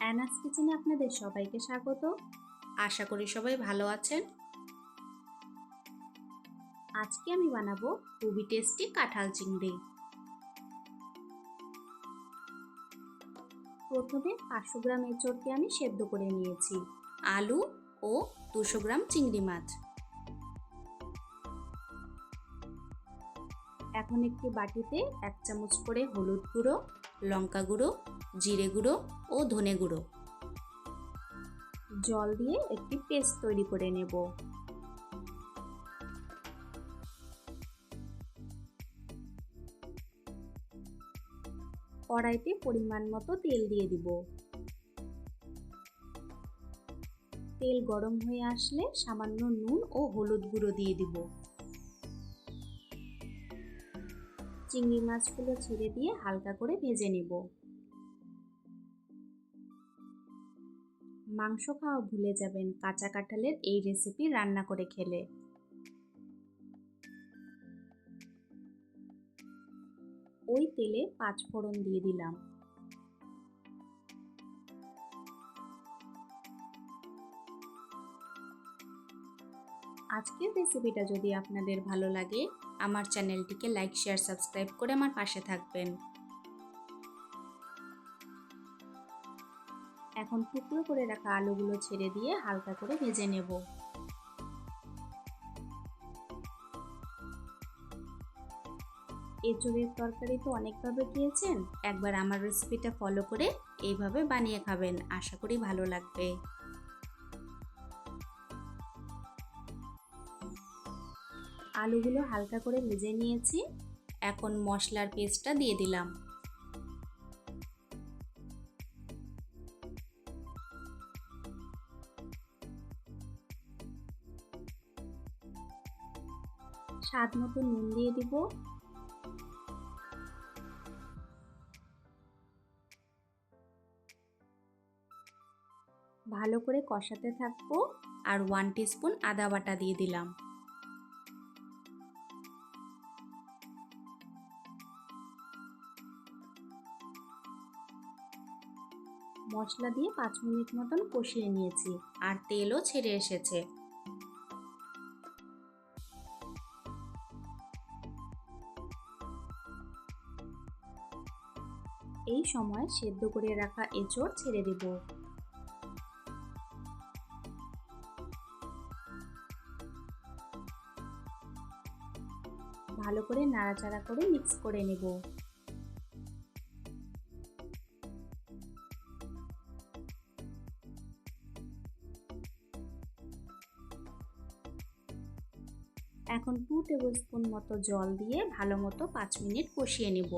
অ্যানাস কিচেনে আপনাদের সবাইকে স্বাগত। আশা করি সবাই ভালো আছেন। আজকে আমি বানাবো খুবই টেস্টি কাঁঠাল চিংড়ি। প্রথমে 500 গ্রাম এঁচোড়কে আমি সেদ্ধ করে নিয়েছি, আলু ও 200 গ্রাম চিংড়ি মাছ। এখন একটি বাটিতে 1 চামচ করে হলুদ গুঁড়ো, লঙ্কা গুঁড়ো, জিরে গুঁড়ো ও ধনে গুঁড়ো জল দিয়ে একটি পেস্ট তৈরি করে নেব। কড়াইতে পরিমাণ মতো তেল দিয়ে দিব। তেল গরম হয়ে আসলে সামান্য নুন ও হলুদ গুঁড়ো দিয়ে দিব। চিংড়ি মাছগুলো ছেড়ে দিয়ে হালকা করে ভেজে নেব। মাংস খাওয়া ভুলে যাবেন কাঁচা কাঁঠালের এই রেসিপি রান্না করে খেলে। ওই তেলে 5 ফোড়ন দিয়ে দিলাম। আজকের রেসিপিটা যদি আপনাদের ভালো লাগে, আমার চ্যানেলটিকে লাইক, শেয়ার, সাবস্ক্রাইব করে আমার পাশে থাকবেন। এখন টুকরো করে রাখা আলুগুলো ছেড়ে দিয়ে হালকা করে ভেজে নেব। এঁচোড়ের তরকারি তো অনেকভাবে খেয়েছেন, একবার আমার রেসিপিটা ফলো করে এইভাবে বানিয়ে খাবেন, আশা করি ভালো লাগবে। আলুগুলো হালকা করে ভেজে নিয়েছি, এখন মশলার পেস্টটা দিয়ে দিলাম। স্বাদ মতো নুন দিয়ে দিব। ভালো করে কষাতে থাকবো আর 1 টিস্পুন আদা বাটা দিয়ে দিলাম। মশলা দিয়ে 5 মিনিট মতন কষিয়ে নিয়েছি আর তেলও ছেড়ে এসেছে। এই সময় সেদ্ধ করে রাখা এঁচোড় ছেড়ে দেব। ভালো করে নাড়াচাড়া করে মিক্স করে নেব। এখন 2 টেবিলস্পুন মতো জল দিয়ে ভালো মতো 5 মিনিট কষিয়ে নেব।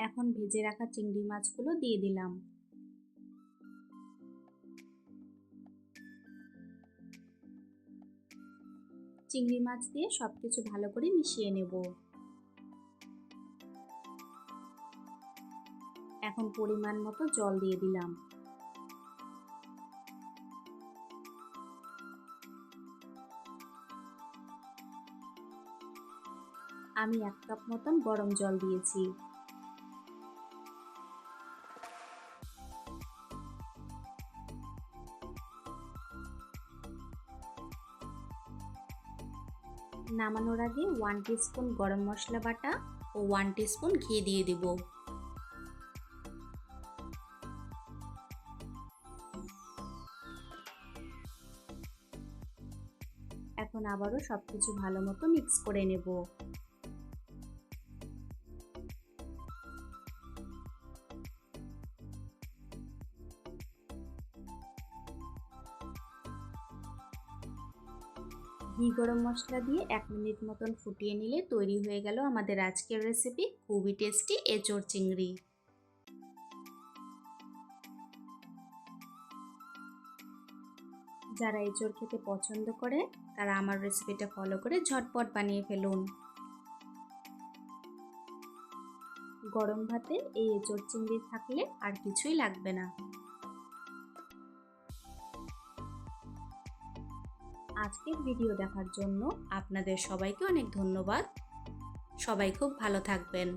এখন ভেজে রাখা চিংড়ি মাছগুলো দিয়ে দিলাম। চিংড়ি মাছ দিয়ে সবকিছু ভালো করে মিশিয়ে নেব। এখন পরিমাণ মতো জল দিয়ে দিলাম। আমি 1 কাপ মতন গরম জল দিয়েছি। নামানোর আগে 1 টিস্পুন গরম মশলা বাটা ও 1 টিস্পুন ঘি দিয়ে দিব। এখন আবারও সবকিছু ভালো মতো মিক্স করে নেব। ঘি গরম মশলা দিয়ে 1 মিনিট মতন ফুটিয়ে নিলে তৈরি হয়ে গেল আমাদের আজকের রেসিপি খুবই টেস্টি এঁচোড় চিংড়ি। যারা এঁচোড় খেতে পছন্দ করে তারা আমার রেসিপিটা ফলো করে ঝটপট বানিয়ে ফেলুন। গরম ভাতে এই এঁচোড় চিংড়ি থাকলে আর কিছুই লাগবে না। আজকের ভিডিও দেখার জন্য আপনাদের সবাইকে অনেক ধন্যবাদ। সবাই খুব ভালো থাকবেন।